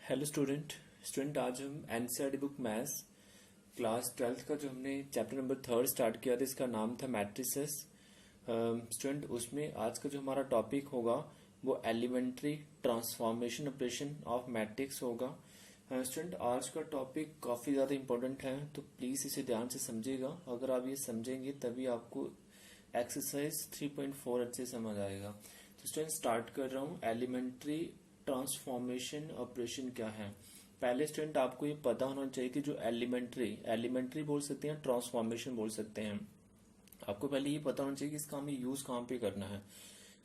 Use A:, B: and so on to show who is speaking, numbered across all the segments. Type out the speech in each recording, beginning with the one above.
A: Hello student आज हम NCERT book maths class 12th का जो हमने चैप्टर नंबर 3 स्टार्ट किया था, इसका नाम था मैट्रिसेस। स्टूडेंट उसमें आज का जो हमारा टॉपिक होगा वो elementary transformation operation of matrix होगा। स्टूडेंट आज का टॉपिक काफ़ी ज़्यादा इंपॉर्टेंट है, तो प्लीज़ इसे ध्यान से समझिएगा। अगर आप ये समझेंगे तभी आपको एक्सरसाइज 3.4 अच्छे समझ आएगा। तो स्टूडेंट स्टार्ट कर रहा हूँ। एलिमेंट्री ट्रांसफॉर्मेशन ऑपरेशन क्या है? पहले स्टूडेंट आपको ये पता होना चाहिए कि जो एलिमेंट्री बोल सकते हैं, ट्रांसफॉर्मेशन बोल सकते हैं। आपको पहले ये पता होना चाहिए कि इसका हमें यूज कहाँ पे करना है।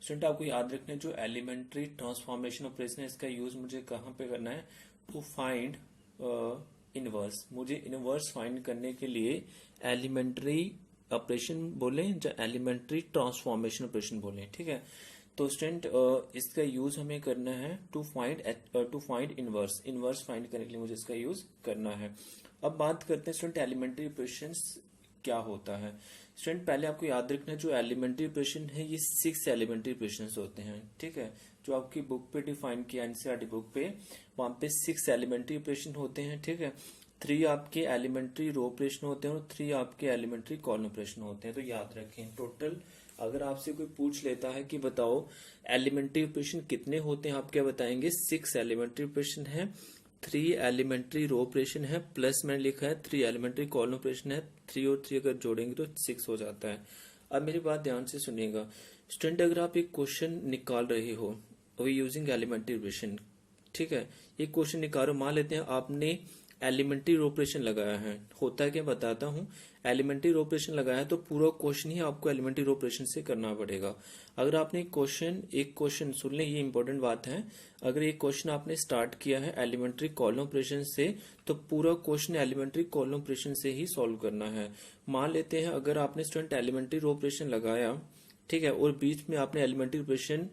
A: स्टूडेंट आपको याद रखना है, जो एलिमेंट्री ट्रांसफॉर्मेशन ऑपरेशन है, इसका यूज मुझे कहाँ पे करना है? To find inverse. मुझे इनवर्स फाइंड करने के लिए एलिमेंट्री ऑपरेशन बोले या एलिमेंट्री ट्रांसफॉर्मेशन ऑपरेशन बोले, ठीक है। तो स्टूडेंट इसका यूज हमें करना है टू फाइंड इनवर्स फाइंड करने के लिए मुझे इसका यूज करना है। अब बात करते हैं स्टूडेंट एलिमेंट्री ऑपरेशंस क्या होता है। स्टूडेंट पहले आपको याद रखना है, जो एलिमेंट्री ऑपरेशन है ये 6 एलिमेंट्री ऑपरेशंस होते हैं, ठीक है। जो आपकी बुक पे डिफाइन किया एनसीईआरटी बुक पे, वहां पे 6 एलिमेंट्री ऑपरेशन होते हैं, ठीक है। 3 आपके एलिमेंट्री रो ऑपरेशन होते हैं और 3 आपके एलिमेंट्री कॉलम ऑपरेशन होते हैं। तो याद रखें, टोटल अगर आपसे कोई पूछ लेता है कि बताओ एलिमेंट्री ऑपरेशन कितने होते हैं, आप क्या बताएंगे? 6 एलिमेंट्री ऑपरेशन है, 3 एलिमेंट्री रो ऑपरेशन है, प्लस मैंने लिखा है 3 एलिमेंट्री कॉलम ऑपरेशन है। 3 और 3 अगर जोड़ेंगे तो 6 हो जाता है। अब मेरी बात ध्यान से सुनिएगा स्टूडेंट, अगर आप एक क्वेश्चन निकाल रहे हो यूजिंग एलिमेंट्री ऑपरेशन, ठीक है, एक क्वेश्चन निकालो, मान लेते हैं आपने एलिमेंट्री रो ऑपरेशन लगाया है। होता है क्या, बताता हूं। एलिमेंट्री रो ऑपरेशन लगाया है तो पूरा क्वेश्चन ही आपको एलिमेंट्री रो ऑपरेशन से करना पड़ेगा। अगर आपने एक क्वेश्चन सुन लें, ये इंपॉर्टेंट बात है। अगर एक क्वेश्चन आपने स्टार्ट किया है एलिमेंट्री कॉलम ऑपरेशन से, तो पूरा क्वेश्चन एलिमेंट्री कॉलम ऑपरेशन से ही सॉल्व करना है। मान लेते हैं अगर आपने स्टूडेंट एलिमेंट्री रो ऑपरेशन लगाया, ठीक है, और बीच में आपने एलिमेंट्री ऑपरेशन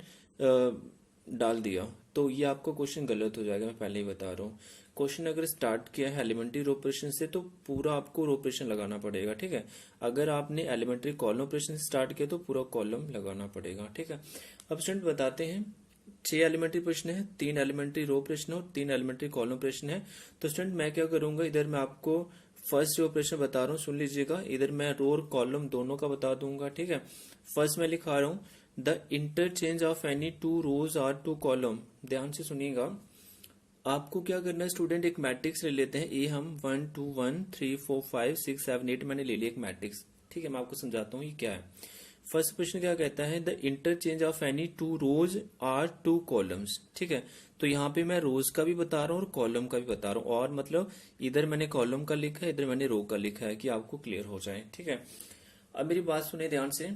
A: डाल दिया, तो ये आपका क्वेश्चन गलत हो जाएगा। मैं पहले ही बता रहा हूँ, क्वेश्चन अगर स्टार्ट किया है एलिमेंट्री रो ऑपरेशन से तो पूरा आपको रो ऑपरेशन लगाना पड़ेगा, ठीक है। अगर आपने एलिमेंट्री कॉलम ऑपरेशन से स्टार्ट किया तो पूरा कॉलम लगाना पड़ेगा, ठीक है। अब स्टूडेंट बताते हैं, 6 एलिमेंट्री प्रश्न है, 3 एलिमेंट्री रो ऑपरेशन और 3 एलिमेंट्री कॉलम ऑपरेशन है। तो स्टूडेंट मैं क्या करूंगा, इधर मैं आपको फर्स्ट जो ऑपरेशन बता रहा हूँ सुन लीजिएगा, इधर मैं रो और कॉलम दोनों का बता दूंगा, ठीक है। फर्स्ट मैं लिखा रहा हूँ, द इंटरचेंज ऑफ एनी 2 रोज और 2 कॉलम। ध्यान से सुनिएगा, आपको क्या करना है स्टूडेंट, एक मैट्रिक्स ले लेते हैं। ए हम 1 2 1 3 4 5 6 7 8 मैंने ले लिया एक मैट्रिक्स, ठीक है। मैं आपको समझाता हूँ ये क्या है। फर्स्ट क्वेश्चन क्या कहता है, द इंटरचेंज ऑफ एनी 2 रोज और 2 कॉलम्स, ठीक है। तो यहाँ पे मैं रोज का भी बता रहा हूँ और कॉलम का भी बता रहा हूँ, और मतलब इधर मैंने कॉलम का लिखा है, इधर मैंने रो का लिखा है, कि आपको क्लियर हो जाए, ठीक है। अब मेरी बात सुने ध्यान से,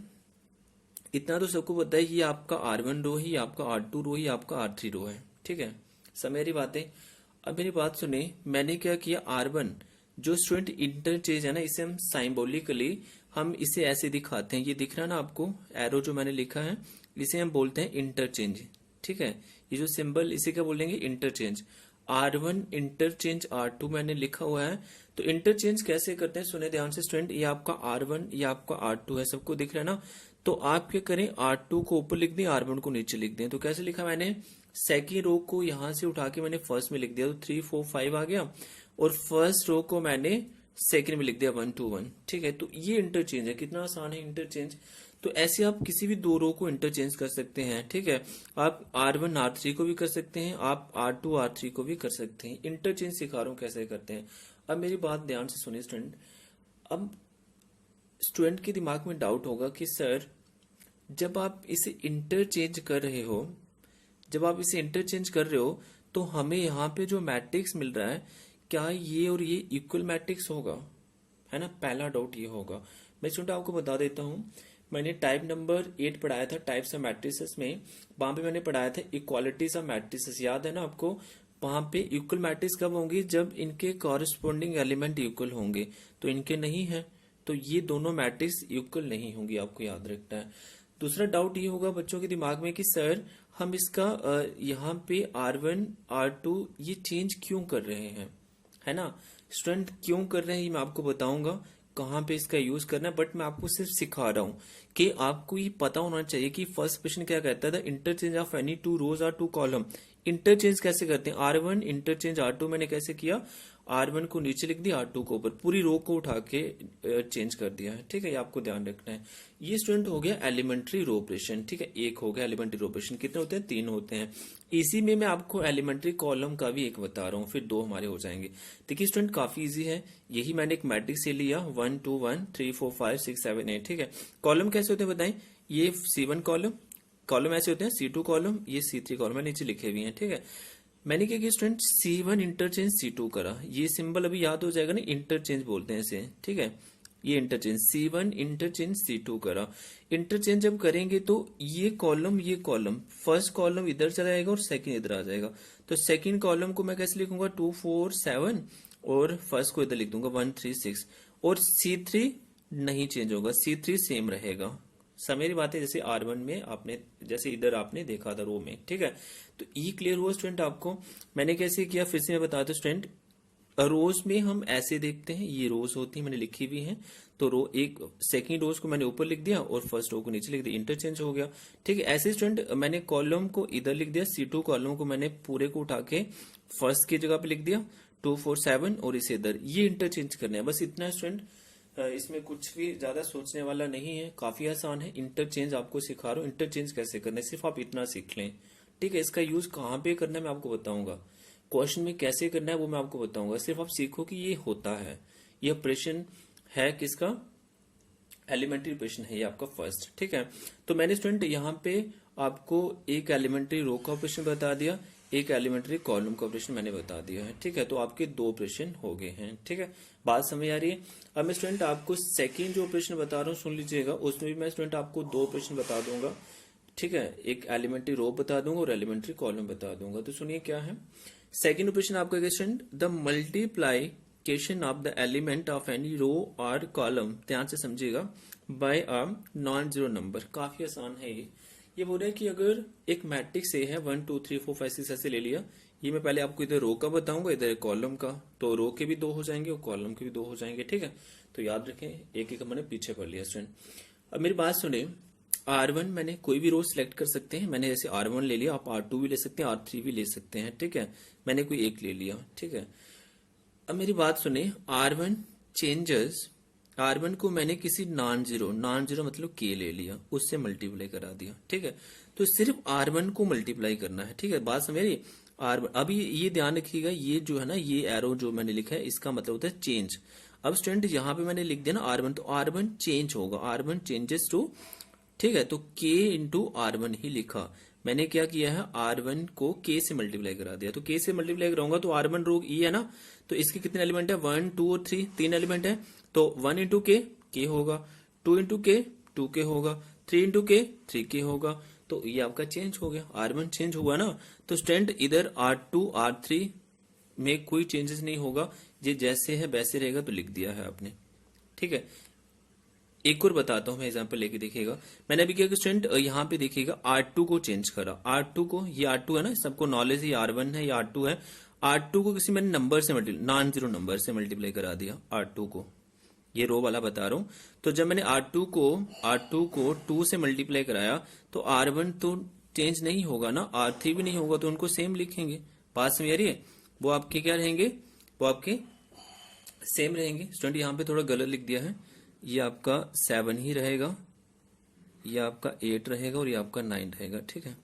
A: इतना तो सबको पता है, ये आपका R1 रो है, ये आपका R2 रो है, ये आपका R3 रो है, ठीक है। सब मेरी बातें। अब मेरी बात सुने, मैंने क्या किया, R1 जो स्टूडेंट इंटरचेंज है ना, इसे हम साइंबोलिकली हम इसे ऐसे दिखाते हैं, ये दिख रहा है ना आपको एरो जो मैंने लिखा है, इसे हम बोलते हैं इंटरचेंज, ठीक है। ये जो सिंबल इसे क्या बोलेंगे, इंटरचेंज। R1 इंटरचेंज R2 मैंने लिखा हुआ है। तो इंटरचेंज कैसे करते हैं, सुने ध्यान से स्टूडेंट, ये आपका R1 ये आपका R2 है, सबको दिख रहा है ना। तो आप क्या करें, R2 को ऊपर लिख दें, R1 को नीचे लिख दें। तो कैसे लिखा मैंने, सेकेंड रो को यहां से उठा के मैंने फर्स्ट में लिख दिया, तो 3 4 5 आ गया, और फर्स्ट रो को मैंने सेकेंड में लिख दिया 1 2 1, ठीक है। तो ये इंटरचेंज है, कितना आसान है इंटरचेंज। तो ऐसे आप किसी भी 2 रो को इंटरचेंज कर सकते हैं, ठीक है। आप R1 R3 को भी कर सकते हैं, आप R2 R3 को भी कर सकते हैं। इंटरचेंज सिखा रहा हूं कैसे करते हैं। अब मेरी बात ध्यान से सुनिए स्टूडेंट, अब स्टूडेंट के दिमाग में डाउट होगा कि सर जब आप इसे इंटरचेंज कर रहे हो, तो हमें यहाँ पे जो मैट्रिक्स मिल रहा है, क्या ये और ये इक्वल मैट्रिक्स होगा, है ना। पहला डाउट ये होगा। मैं स्टूडेंट आपको बता देता हूँ, मैंने टाइप नंबर 8 पढ़ाया था, टाइप्स ऑफ मैट्रिसेस में। वहां पे मैंने पढ़ाया था इक्वालिटीज ऑफ मैट्रिसेस, याद है ना आपको। वहां पे इक्वल मैट्रिक्स कब होंगी, जब इनके कॉरेस्पॉन्डिंग एलिमेंट इक्वल होंगे, तो इनके नहीं है, तो ये दोनों मैट्रिक्स इक्वल नहीं होंगी, आपको याद रखना है। दूसरा डाउट ये होगा बच्चों के दिमाग में कि सर हम इसका यहाँ पे R1 R2 ये चेंज क्यों कर रहे हैं, है ना। स्टूडेंट क्यों कर रहे हैं ये मैं आपको बताऊंगा, कहाँ पे इसका यूज करना है, बट मैं आपको सिर्फ सिखा रहा हूँ कि आपको ये पता होना चाहिए कि फर्स्ट क्वेश्चन क्या कहता है, द इंटरचेंज ऑफ एनी 2 रोज और 2 कॉलम। इंटरचेंज कैसे करते हैं, R1 इंटरचेंज R2 मैंने कैसे किया, R1 को नीचे लिख दिया, R2 को ऊपर, पूरी रो को उठा के चेंज कर दिया है, ठीक है, ये आपको ध्यान रखना है। ये स्टूडेंट हो गया एलिमेंट्री रो ऑपरेशन, ठीक है, एक हो गया एलिमेंट्री रो ऑपरेशन। कितने होते हैं, 3 होते हैं। इसी में मैं आपको एलिमेंट्री कॉलम का भी एक बता रहा हूँ, फिर 2 हमारे हो जाएंगे। देखिए स्टूडेंट काफी इजी है, यही मैंने एक मैट्रिक्स से लिया 1 2 1 3 4 5 6 7 8, ठीक है। कॉलम कैसे होते हैं बताएं, ये C1 कॉलम ऐसे होते हैं, C2 कॉलम, ये C3 कॉलम, नीचे लिखे हुए हैं, ठीक है। मैंने क्या किया स्टूडेंट, C1 इंटरचेंज C2 करा, ये सिंबल अभी याद हो जाएगा ना, इंटरचेंज बोलते हैं इसे, ठीक है। ये इंटरचेंज C1 इंटरचेंज C2 करा। इंटरचेंज जब करेंगे तो ये कॉलम फर्स्ट कॉलम इधर चला जाएगा और सेकंड इधर आ जाएगा। तो सेकंड कॉलम को मैं कैसे लिखूंगा, 2 4 7, और फर्स्ट को इधर लिख दूंगा 1 3 6, और C3 नहीं चेंज होगा, C3 सेम रहेगा। मेरी बात है, जैसे R1 में आपने, जैसे इधर आपने देखा था रो में, ठीक है। तो ई क्लियर हुआ स्टूडेंट आपको। मैंने कैसे किया फिर से मैं बताता हूं स्टूडेंट, रोज में हम ऐसे देखते हैं, ये रोज होती है, मैंने लिखी हुई है, तो रो एक सेकंड रोज को मैंने ऊपर लिख दिया और फर्स्ट रो को नीचे लिख दिया, इंटरचेंज हो गया, ठीक है। ऐसे स्टूडेंट मैंने कॉलम को इधर लिख दिया, C2 कॉलम को मैंने पूरे को उठा के फर्स्ट की जगह पे लिख दिया 2 4 7, और इसे इधर, ये इंटरचेंज करना है, बस इतना स्टूडेंट। इसमें कुछ भी ज्यादा सोचने वाला नहीं है, काफी आसान है। इंटरचेंज आपको सिखा रहा हूँ, इंटरचेंज कैसे करना है, सिर्फ आप इतना सीख लें, ठीक है। इसका यूज कहाँ पे करना है मैं आपको बताऊंगा, क्वेश्चन में कैसे करना है वो मैं आपको बताऊंगा, सिर्फ आप सीखो कि ये होता है। ये ऑपरेशन है किसका, एलिमेंट्री ऑपरेशन है ये आपका फर्स्ट, ठीक है। तो मैंने स्टूडेंट यहाँ पे आपको एक एलिमेंट्री रो का ऑपरेशन बता दिया, एक एलिमेंट्री कॉलम का ऑपरेशन मैंने बता दिया है, ठीक है। तो आपके 2 ऑपरेशन हो गए हैं, ठीक है, बात समझ आ रही है। अब मैं स्टूडेंट आपको सेकंड जो ऑपरेशन बता रहा हूँ सुन लीजिएगा, उसमें भी मैं स्टूडेंट आपको 2 ऑपरेशन बता दूंगा, ठीक है। एक एलिमेंट्री रो बता दूंगा और एलिमेंट्री कॉलम बता दूंगा। तो सुनिए क्या है सेकंड ऑपरेशन आपका, student the multiplication of the element of any row और कॉलम, ध्यान से समझिएगा, by a non zero number. काफी आसान है ये बोल रहा है कि अगर एक मैट्रिक्स ए है 1 2 3 4 5 6 ऐसे ले लिया, ये मैं पहले आपको इधर रो का बताऊंगा, इधर कॉलम का, तो रो के भी 2 हो जाएंगे और कॉलम के भी 2 हो जाएंगे, ठीक है। तो याद रखें, एक एक मैंने पीछे पढ़ लिया स्टूडेंट। अब मेरी बात सुने, R1 मैंने कोई भी रो सिलेक्ट कर सकते हैं, मैंने जैसे R1 ले लिया, आप R2 भी ले सकते हैं, R3 भी ले सकते हैं, ठीक है। मैंने कोई एक ले लिया, ठीक है। अब मेरी बात सुने, R1 चेंजेस, R1 को मैंने किसी नॉन जीरो मतलब के ले लिया, उससे मल्टीप्लाई करा दिया, ठीक है। तो सिर्फ R1 को मल्टीप्लाई करना है, ठीक है, बात समझ रही। R1 अभी ये ध्यान रखिएगा, ये जो है ना, ये एरो जो मैंने लिखा है इसका मतलब होता है चेंज। अब स्टूडेंट यहाँ पे मैंने लिख दिया ना R1, तो R1 चेंज होगा, R1 चेंजेस टू, ठीक है। तो K इंटू R1 ही लिखा, मैंने क्या किया है, R1 को K से मल्टीप्लाई करा दिया, तो K से मल्टीप्लाई कराऊंगा तो R1 रो ई है ना, तो इसके कितने एलिमेंट है, 1 2 और 3, 3 एलिमेंट है, तो 1 इंटू के होगा, 2 इंटू के 2K होगा, 3 इंटू के 3K होगा। तो ये आपका चेंज हो गया, R1 चेंज हुआ ना। तो स्टूडेंट इधर R2 R3 में कोई चेंजेस नहीं होगा, ये जैसे है वैसे रहेगा, तो लिख दिया है आपने, ठीक है। एक और बताता हूं मैं, एग्जांपल लेके देखिएगा। मैंने अभी क्या स्टूडेंट यहाँ पे देखिएगा, R2 को चेंज करा, R2 को, ये R2 है ना, सबको नॉलेज है, R1 है, ये R2 है। R2 को किसी मैंने नंबर से नॉन जीरो नंबर से मल्टीप्लाई करा दिया R2 को, ये रो वाला बता रहा हूं। तो जब मैंने R2 को 2 से मल्टीप्लाई कराया, तो R1 तो चेंज नहीं होगा ना, R3 भी नहीं होगा, तो उनको सेम लिखेंगे। बात समझ आ रही है, वो आपके क्या रहेंगे, वो आपके सेम रहेंगे। स्टूडेंट यहाँ पे थोड़ा गलत लिख दिया है, ये आपका 7 ही रहेगा, ये आपका 8 रहेगा और ये आपका 9 रहेगा, ठीक है,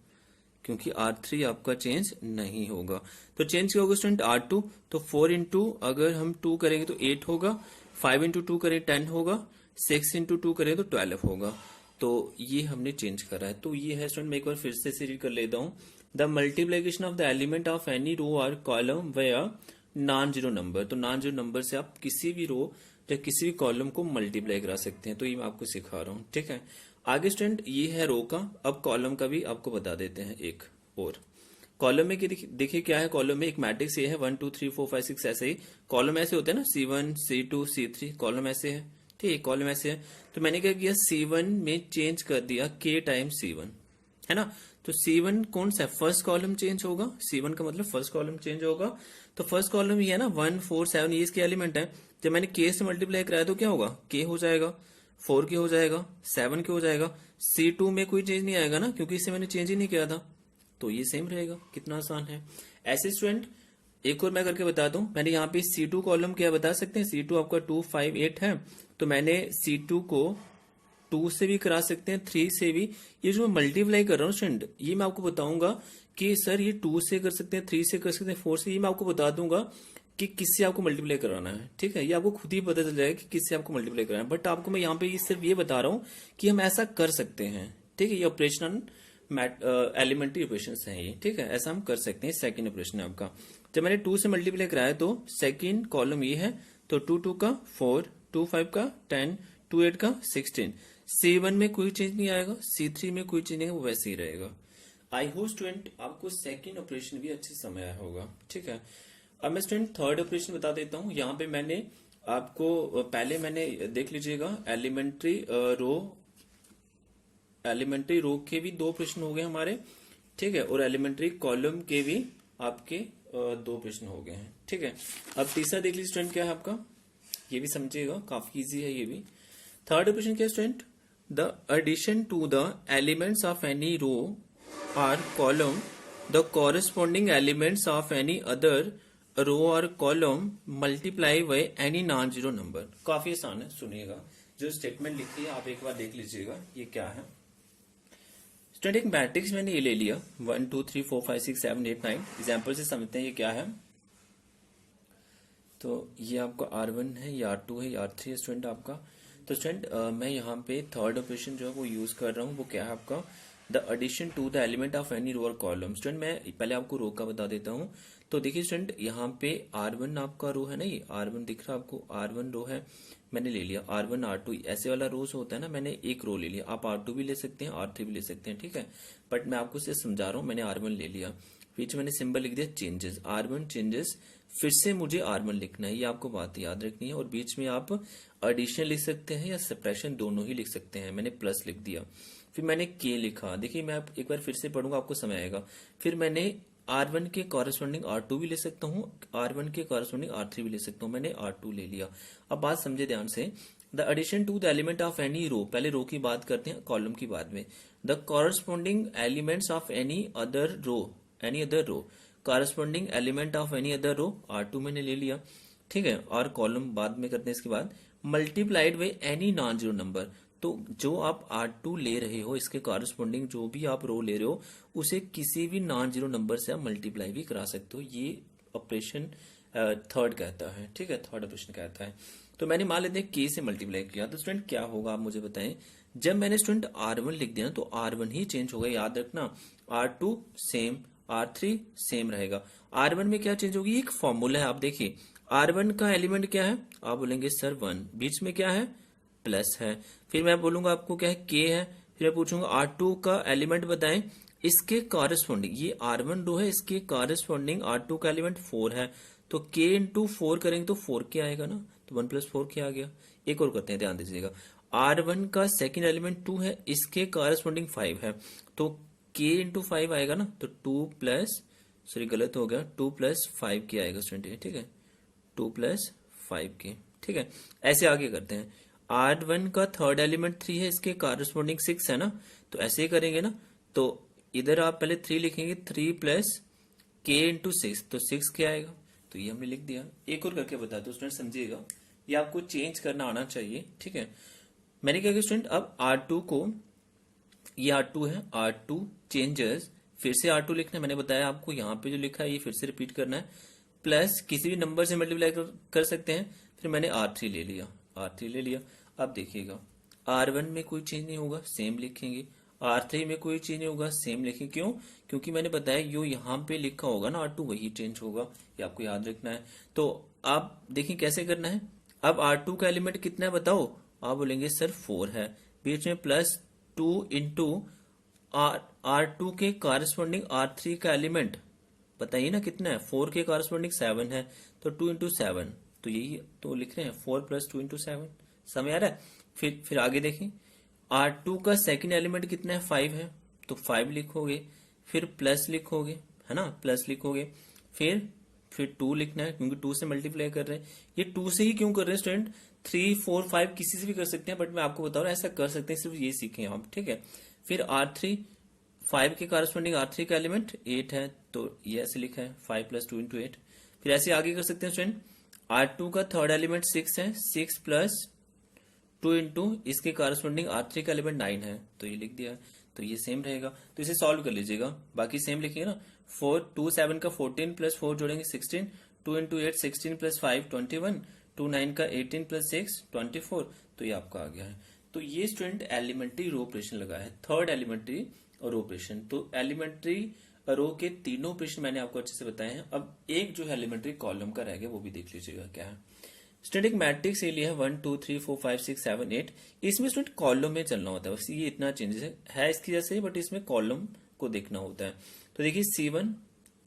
A: क्योंकि R3 आपका चेंज नहीं होगा। तो चेंज क्या होगा स्टूडेंट, R2, तो 4 इंटू अगर हम 2 करेंगे तो 8 होगा, 5 इंटू 2 करें 10 होगा, 6 इंटू 2 करें तो 12 होगा। तो ये हमने चेंज करा है। तो ये है स्टूडेंट, मैं एक बार फिर से रीड कर लेता हूँ, the multiplication of the element of any row और column via non zero number. तो नॉन जीरो नंबर से आप किसी भी रो या किसी भी कॉलम को मल्टीप्लाई करा सकते हैं। तो ये मैं आपको सिखा रहा हूँ, ठीक है। आगे स्टूडेंट ये है रो का, अब कॉलम का भी आपको बता देते हैं एक और। कॉलम में देखिए क्या है, कॉलम में एक मैट्रिक्स ये है 1 2 3 4 5 6 ऐसे ही कॉलम ऐसे होते हैं ना, C1 C2 C3 कॉलम ऐसे है, ठीक, कॉलम ऐसे है। तो मैंने क्या किया, C1 में चेंज कर दिया K टाइम C1, है ना। तो C1 कौन सा है, फर्स्ट कॉलम चेंज होगा, C1 का मतलब फर्स्ट कॉलम चेंज होगा। तो फर्स्ट कॉलम ये है ना 1 4 7, ये इसके एलिमेंट है। जब मैंने K से मल्टीप्लाई कराया तो क्या होगा, K हो जाएगा, 4K हो जाएगा, 7K हो जाएगा। C2 में कोई चेंज नहीं आएगा ना, क्योंकि इससे मैंने चेंज ही नहीं किया था, तो ये सेम रहेगा। कितना आसान है। ऐसे स्टूडेंट एक और मैं करके बता दूं, मैंने यहाँ पे C2 कॉलम क्या बता सकते हैं, C2 आपका 2 5 8 है, तो मैंने C2 को 2 से भी करा सकते हैं, 3 से भी। ये जो मैं मल्टीप्लाई कर रहा हूँ स्टूडेंट, ये मैं आपको बताऊंगा कि सर ये 2 से कर सकते हैं, 3 से कर सकते हैं, 4 से, ये मैं आपको बता दूंगा कि किससे आपको मल्टीप्लाई कराना है। ठीक है, ये आपको खुद ही पता चल जाएगा कि किससे आपको मल्टीप्लाई कराना है, बट आपको मैं यहाँ पे सिर्फ ये बता रहा हूँ कि हम ऐसा कर सकते हैं। ठीक है, ये ऑपरेशनल एलिमेंट्री ऑपरेशन है ये। ठीक है, ऐसा हम कर सकते हैं। सेकंड ऑपरेशन है आपका, जब मैंने 2 से मल्टीप्लाई कराया तो सेकंड कॉलम ये है, तो 2 2 का 4, 2 5 का 10, 2 8 का 16। C1 में कोई चेंज नहीं आएगा, C3 में कोई चेंज नहीं है, वो वैसे ही रहेगा। आई होप स्टूडेंट आपको सेकंड ऑपरेशन भी अच्छे समझ आया होगा। ठीक है, अब मैं स्टूडेंट थर्ड ऑपरेशन बता देता हूँ। यहाँ पे मैंने आपको पहले मैंने देख लीजिएगा एलिमेंट्री रो के भी 2 प्रश्न हो गए हमारे। ठीक है, और एलिमेंट्री कॉलम के भी आपके 2 प्रश्न हो गए हैं। ठीक है, अब तीसरा देख लीजिए स्टूडेंट क्या है आपका, ये भी समझिएगा, काफी इजी है ये भी। थर्ड ऑपरेशन क्या है student, the addition to the elements of any row और column the corresponding elements of any other row और column multiply by any non zero number. काफी आसान है, सुनिएगा। जो स्टेटमेंट लिखी है आप एक बार देख लीजिएगा, ये क्या है स्टूडेंट। एक मैट्रिक्स मैंने ये ले लिया 1 2 3 4 5 6 7 8 9। एग्जाम्पल से समझते हैं ये क्या है। तो ये आपका R1 है, ये R2 है, ये R3 है स्टूडेंट आपका। तो स्टूडेंट मैं यहाँ पे थर्ड ऑपरेशन जो है वो यूज कर रहा हूँ, वो क्या है आपका, the addition to the element of any row और कॉलम। स्टूडेंट मैं पहले आपको रो का बता देता हूँ। तो देखिए स्टूडेंट, यहाँ पे R1 आपका रो है ना, ये R1 दिख रहा है आपको, R1 रो है, मैंने ले लिया। R1 R2 ऐसे वाला रोज होता है ना, मैंने एक रो ले लिया। आप R2 भी ले सकते हैं, R3 भी ले सकते हैं। ठीक है, बट मैं आपको सिर्फ समझा रहा हूँ, मैंने R1 ले लिया। बीच मैंने सिंबल लिख दिया चेंजेस, R1 चेंजेस, फिर से मुझे R1 लिखना है, ये आपको बात याद रखनी है। और बीच में आप एडिशन लिख सकते हैं या सब्ट्रैक्शन, दोनों ही लिख सकते हैं। मैंने प्लस लिख दिया, फिर मैंने के लिखा। देखिए मैं एक बार फिर से पढ़ूंगा, आपको समझ आएगा। फिर मैंने R1 के कॉरेस्पॉन्डिंग R2 भी ले सकता हूँ, R1 के कॉरेस्पॉन्डिंग R3 भी ले सकता हूँ। मैंने R2 ले लिया। अब बात समझे ध्यान से, the addition to the element of any row, पहले रो की बात करते हैं, कॉलम की बाद में। The corresponding elements of any other row, corresponding element of any other row, R2 मैंने ले लिया। ठीक है, और कॉलम बाद में करते हैं इसके बाद। Multiplied by any non zero number, तो जो आप R2 ले रहे हो, इसके कॉरेस्पॉन्डिंग जो भी आप रो ले रहे हो, उसे किसी भी नॉन जीरो नंबर से आप मल्टीप्लाई भी करा सकते हो। ये ऑपरेशन थर्ड कहता है। ठीक है, थर्ड ऑपरेशन कहता है। तो मैंने मान लेते हैं के से मल्टीप्लाई किया, तो स्टूडेंट क्या होगा आप मुझे बताएं। जब मैंने स्टूडेंट R1 लिख दिया ना, तो R1 ही चेंज होगा, याद रखना। R2 सेम, R3 सेम रहेगा। R1 में क्या चेंज होगी, एक फॉर्मूला है, आप देखिए। R1 का एलिमेंट क्या है, आप बोलेंगे सर 1, बीच में क्या है, प्लस है। फिर मैं बोलूंगा आपको क्या है, के है। फिर मैं पूछूंगा R2 का एलिमेंट बताएं, इसके कॉरेस्पॉन्डिंग, ये R1 रो है, इसके कॉरेस्पॉन्डिंग R2 का एलिमेंट 4 है, तो k इंटू 4 करेंगे तो 4 के आएगा ना, तो 1 + 4 के आ गया। एक और करते हैं, ध्यान दीजिएगा। R1 का सेकंड एलिमेंट 2 है, इसके कॉरेस्पॉन्डिंग 5 है, तो k इंटू 5 आएगा ना, तो 2 प्लस, सॉरी गलत हो गया, 2 + 5 के आएगा स्टूडेंट। ठीक है, 2 + 5 के। ठीक है, ऐसे आगे करते हैं। R1 का थर्ड एलिमेंट 3 है, इसके कॉरेस्पॉन्डिंग 6 है ना, तो ऐसे ही करेंगे ना। तो इधर आप पहले 3 लिखेंगे, 3 + k इंटू 6, तो 6 के आएगा, तो ये हमने लिख दिया। एक और करके बता दो स्टूडेंट, समझिएगा, ये आपको चेंज करना आना चाहिए। ठीक है, मैंने क्या किया स्टूडेंट, अब R2 को, ये R2 है, R2 चेंजेस, फिर से R2 लिखना है। मैंने बताया आपको, यहाँ पे जो लिखा है ये फिर से रिपीट करना है, प्लस किसी भी नंबर से मल्टीप्लाई कर सकते हैं। फिर मैंने R3 ले लिया, R3 ले लिया। अब देखिएगा, R1 में कोई चेंज नहीं होगा, सेम लिखेंगे। R3 में कोई चेंज नहीं होगा, सेम लिखेंगे। क्यों, क्योंकि मैंने बताया जो यहाँ पे लिखा होगा ना R2, वही चेंज होगा, ये आपको याद रखना है। तो आप देखिए कैसे करना है। अब R2 का एलिमेंट कितना है बताओ, आप बोलेंगे सर 4 है, बीच में प्लस 2 इंटू R2 के कॉरेस्पॉन्डिंग R3 का एलिमेंट बताइए ना कितना है, 4 के कॉरेस्पॉन्डिंग 7 है, तो 2 इंटू 7, तो यही तो लिख रहे हैं, 4 + 2 इंटू 7। समझ आ रहा है। फिर आगे देखें, R2 का सेकंड एलिमेंट कितना है, 5 है, तो 5 लिखोगे, फिर प्लस लिखोगे, है ना, प्लस लिखोगे। फिर 2 लिखना है, क्योंकि 2 से मल्टीप्लाई कर रहे हैं। ये 2 से ही क्यों कर रहे हैं स्टूडेंट, 3 4 5 किसी से भी कर सकते हैं, बट मैं आपको बता रहा हूँ ऐसा कर सकते हैं, सिर्फ ये सीखें आप। ठीक है, फिर R3 5 के कारस्पॉन्डिंग R3 का एलिमेंट 8 है, तो ये ऐसे लिखा है 5 प्लस 2 इंटू 8। फिर ऐसे आगे कर सकते हैं स्टूडेंट, R2 का थर्ड एलिमेंट 6 है, 6 प्लस 2 इंटू इसके कारस्पॉन्डिंग R3 का एलिमेंट 9 है, तो ये लिख दिया। तो ये सेम रहेगा, तो इसे सॉल्व कर लीजिएगा, बाकी सेम लिखिए ना। 7 का 14 प्लस 4 जोड़ेंगे 16, 2 इंटू 8 16 प्लस 5 21, 2 9 का 18 प्लस 6 24, तो ये आपका आ गया है। तो ये स्टूडेंट एलिमेंट्री रो ऑपरेशन लगा है, थर्ड एलिमेंट्री रो ऑपरेशन। तो एलिमेंट्री रो के तीनों ऑपरेशन मैंने आपको अच्छे से बताए हैं। अब एक जो है एलिमेंट्री कॉलम का रह गया, वो भी देख लीजिएगा क्या है। स्टूडेंट एक मैट्रिक्स ए लिया है 1 2 3 4 5 6 7 8, इसमें स्टूडेंट कॉलम में चलना होता है, बस ये इतना चेंजेस है इसकी जैसे, बट इसमें कॉलम को देखना होता है। तो देखिए C1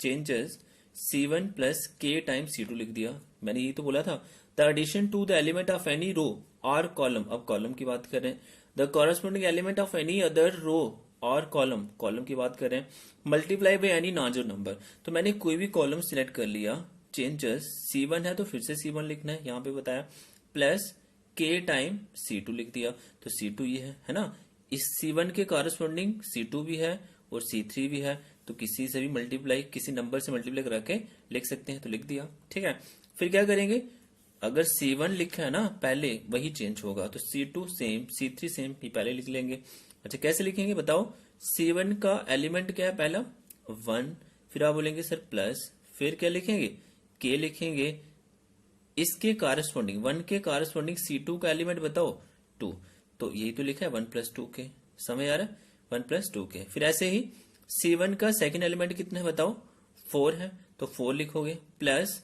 A: changes C1 plus K times C2 लिख दिया, मैंने ये तो बोला था the addition to the element of any row और कॉलम, अब कॉलम की बात कर रहे हैं, the corresponding element of any other row और कॉलम, कॉलम की बात कर रहे हैं, multiply by any non number. तो मैंने कोई भी कॉलम सिलेक्ट कर लिया, चेंजेस C1 है तो फिर से C1 लिखना है, यहाँ पे बताया, प्लस K टाइम C2 लिख दिया, तो C2 ये है ना, इस C1 के कॉरस्पॉन्डिंग C2 भी है और C3 भी है, तो किसी से भी मल्टीप्लाई, किसी नंबर से मल्टीप्लाई करा के लिख सकते हैं, तो लिख दिया। ठीक है, फिर क्या करेंगे, अगर C1 लिखा है ना पहले, वही चेंज होगा, तो C2 सेम, C3 सेम, ये पहले लिख लेंगे। अच्छा कैसे लिखेंगे बताओ, C1 का एलिमेंट क्या है पहला 1, फिर आप बोलेंगे सर प्लस, फिर क्या लिखेंगे K लिखेंगे, इसके कारस्पॉन्डिंग 1 के कारस्पॉन्डिंग C2 का एलिमेंट बताओ 2, तो यही तो लिखा है 1 प्लस 2K, समझ आ रहा है 1 प्लस 2K। फिर ऐसे ही C1 का सेकंड एलिमेंट कितना है बताओ 4 है, तो 4 लिखोगे, प्लस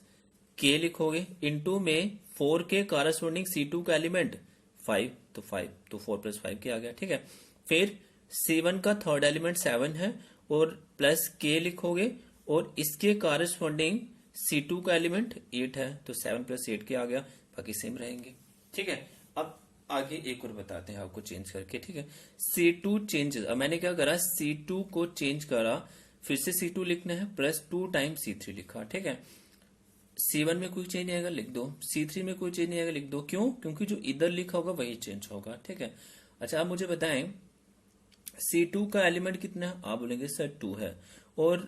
A: K लिखोगे, इनटू में 4 के कारस्पॉन्डिंग C2 का एलिमेंट 5, तो 5, तो 4 प्लस 5 के आ गया। ठीक है, फिर C1 का थर्ड एलिमेंट 7 है और प्लस K लिखोगे, और इसके कारस्पॉन्डिंग C2 का एलिमेंट 8 है, तो 7 प्लस 8 के आ गया, बाकी सेम रहेंगे। ठीक है, अब आगे एक और बताते हैं आपको चेंज करके। ठीक है, C2 चेंजेस, अब मैंने क्या करा, C2 को चेंज करा, फिर से C2 लिखना है, प्लस 2 टाइम C3 लिखा। ठीक है, C1 में कोई चेंज नहीं आएगा लिख दो, C3 में कोई चेंज नहीं आएगा लिख दो, क्यों, क्योंकि जो इधर लिखा होगा वही चेंज होगा। ठीक है, अच्छा आप मुझे बताएं C2 का एलिमेंट कितना है, आप बोलेंगे सर 2 है, और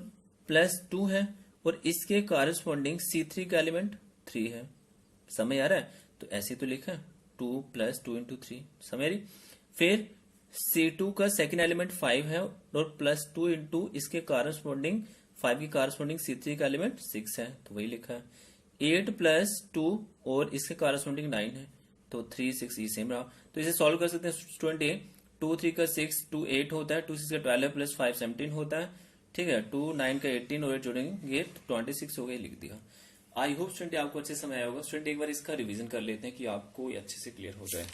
A: प्लस 2 है, और इसके कारस्पॉन्डिंग C3 का एलिमेंट 3 है, समझ आ रहा है, तो ऐसे तो लिखा है 2 प्लस 2 इंटू 3, समझ रही। फिर C2 का सेकंड एलिमेंट 5 है, और प्लस 2 इंटू इसके कारस्पॉन्डिंग 5 की कारस्पॉन्डिंग C3 का एलिमेंट 6 है, तो वही लिखा है। 8 प्लस 2 और इसके कारस्पॉन्डिंग 9 है, तो 3 6 ये सेम रहा। तो इसे सॉल्व कर सकते हैं स्टूडेंट, 2 3 का 6, 2 8 होता है, 2 6 का 12 प्लस 5 17 होता है। ठीक है, 2 9 का 18 और 8 जोड़ेंगे 26 हो गए, लिख दिया। आई होप स्टूडेंट आपको अच्छे समय आया होगा। स्टूडेंट एक बार इसका रिवीजन कर लेते हैं कि आपको ये अच्छे से क्लियर हो जाए।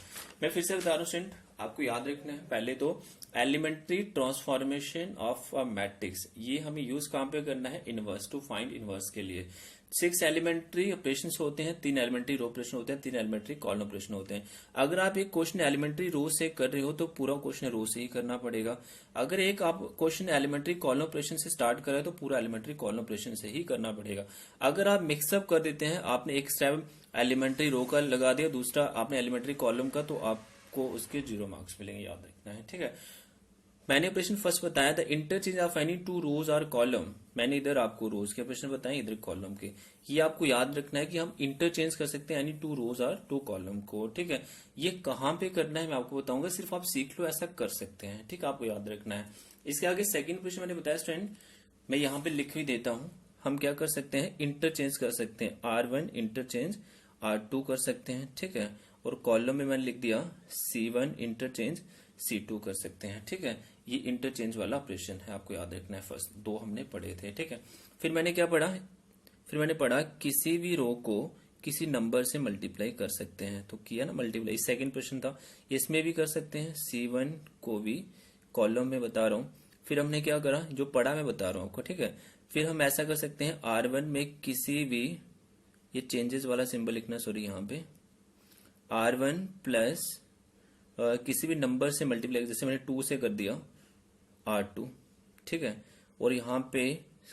A: मैं फिर से बता रहा हूँ स्टूडेंट, आपको याद रखना है पहले तो elementary transformation of a matrix, ये हमें यूज कहां पे करना है, इनवर्स, टू फाइंड इनवर्स के लिए। 6 एलिमेंट्री ऑपरेशन होते हैं, 3 एलिमेंट्री रो ऑपरेशन होते हैं, 3 एलिमेंट्री कॉलम ऑपरेशन होते हैं। अगर आप एक क्वेश्चन एलिमेंट्री रो से कर रहे हो तो पूरा क्वेश्चन रो से ही करना पड़ेगा। अगर एक आप क्वेश्चन एलिमेंट्री कॉलम ऑपरेशन से स्टार्ट कर रहे हो तो पूरा एलिमेंट्री कॉलम ऑपरेशन से ही करना पड़ेगा। अगर आप मिक्सअप कर देते हैं, आपने एक स्टेप एलिमेंट्री रो का लगा दिया, दूसरा आपने एलिमेंट्री कॉलम का, तो आपको उसके 0 मार्क्स मिलेंगे, याद रखना है। ठीक है, मैंने ऑपरेशन फर्स्ट बताया था इंटरचेंज ऑफ एनी 2 रोज और कॉलम, मैंने इधर आपको रोज के ऑपरेशन बताए, इधर कॉलम के। ये आपको याद रखना है कि हम इंटरचेंज कर सकते हैं एनी 2 रोज और 2 कॉलम को। ठीक है, ये कहां पे करना है मैं आपको बताऊंगा, सिर्फ आप सीख लो, ऐसा कर सकते हैं। ठीक है, आपको याद रखना है। इसके आगे सेकंड ऑपरेशन मैंने बताया स्टूडेंट, मैं यहाँ पे लिख ही देता हूं, हम क्या कर सकते हैं, इंटरचेंज कर सकते हैं, R1 इंटरचेंज R2 कर सकते हैं। ठीक है, और कॉलम में मैंने लिख दिया C1 इंटरचेंज C2 कर सकते हैं। ठीक है, ये इंटरचेंज वाला ऑपरेशन है, आपको याद रखना है। फर्स्ट 2 हमने पढ़े थे। ठीक है, फिर मैंने क्या पढ़ा, फिर मैंने पढ़ा किसी भी रो को किसी नंबर से मल्टीप्लाई कर सकते हैं, तो किया ना मल्टीप्लाई, सेकंड क्वेश्चन था, इसमें भी कर सकते हैं, C1 को भी कॉलम में बता रहा हूं। फिर हमने क्या करा, जो पढ़ा मैं बता रहा हूं आपको। ठीक है, फिर हम ऐसा कर सकते हैं, R1 में किसी भी, ये चेंजेस वाला सिंबल लिखना, सॉरी यहाँ पे R1 प्लस किसी भी नंबर से मल्टीप्लाई, जैसे मैंने 2 से कर दिया R2। ठीक है, और यहाँ पे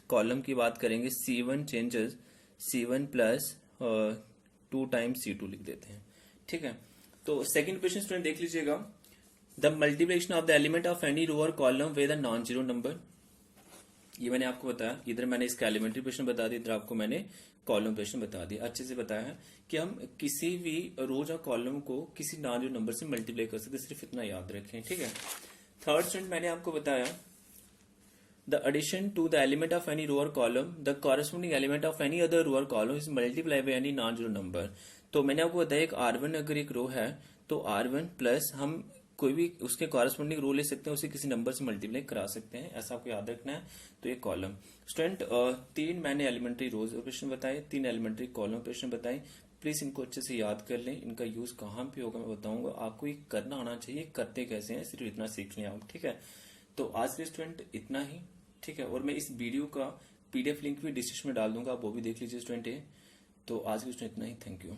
A: कॉलम की बात करेंगे, C1 changes C1 plus 2 times C2 लिख देते हैं। ठीक है, तो सेकंड क्वेश्चन स्टूडेंट देख लीजिएगा, the multiplication of the element of any row और column with a non zero number. ये मैंने आपको बताया, इधर मैंने इसका एलिमेंट्री प्रश्न बता दिया, इधर आपको मैंने कॉलम प्रश्न बता दिया। अच्छे से बताया है कि हम किसी भी रोज और कॉलम को किसी नॉन जीरो नंबर से मल्टीप्लाई कर सकते, सिर्फ इतना याद रखें, ठीक है। थर्ड स्टूडेंट मैंने आपको बताया the addition to the element of any row और column the corresponding element of any other row और column is multiply by any non zero number. तो मैंने आपको बताया एक R1 अगर एक रो है तो R1 प्लस हम कोई भी उसके कॉरेस्पॉन्डिंग रो ले सकते हैं, उसे किसी नंबर से मल्टीप्लाई करा सकते हैं, ऐसा आपको याद रखना है। तो ये कॉलम स्टूडेंट, तीन मैंने एलिमेंट्री रोज ऑपरेशन बताए, तीन एलिमेंट्री कॉलम ऑपरेशन बताए। प्लीज इनको अच्छे से याद कर लें, इनका यूज कहाँ पे होगा मैं बताऊंगा, आपको ये करना आना चाहिए, करते कैसे हैं सिर्फ इतना सीख लें आप, ठीक है। तो आज के स्टूडेंट इतना ही, ठीक है। और मैं इस वीडियो का PDF लिंक भी डिस्क्रिप्शन में डाल दूंगा, आप वो भी देख लीजिए स्टूडेंट। तो आज के स्टूडेंट इतना ही, थैंक यू।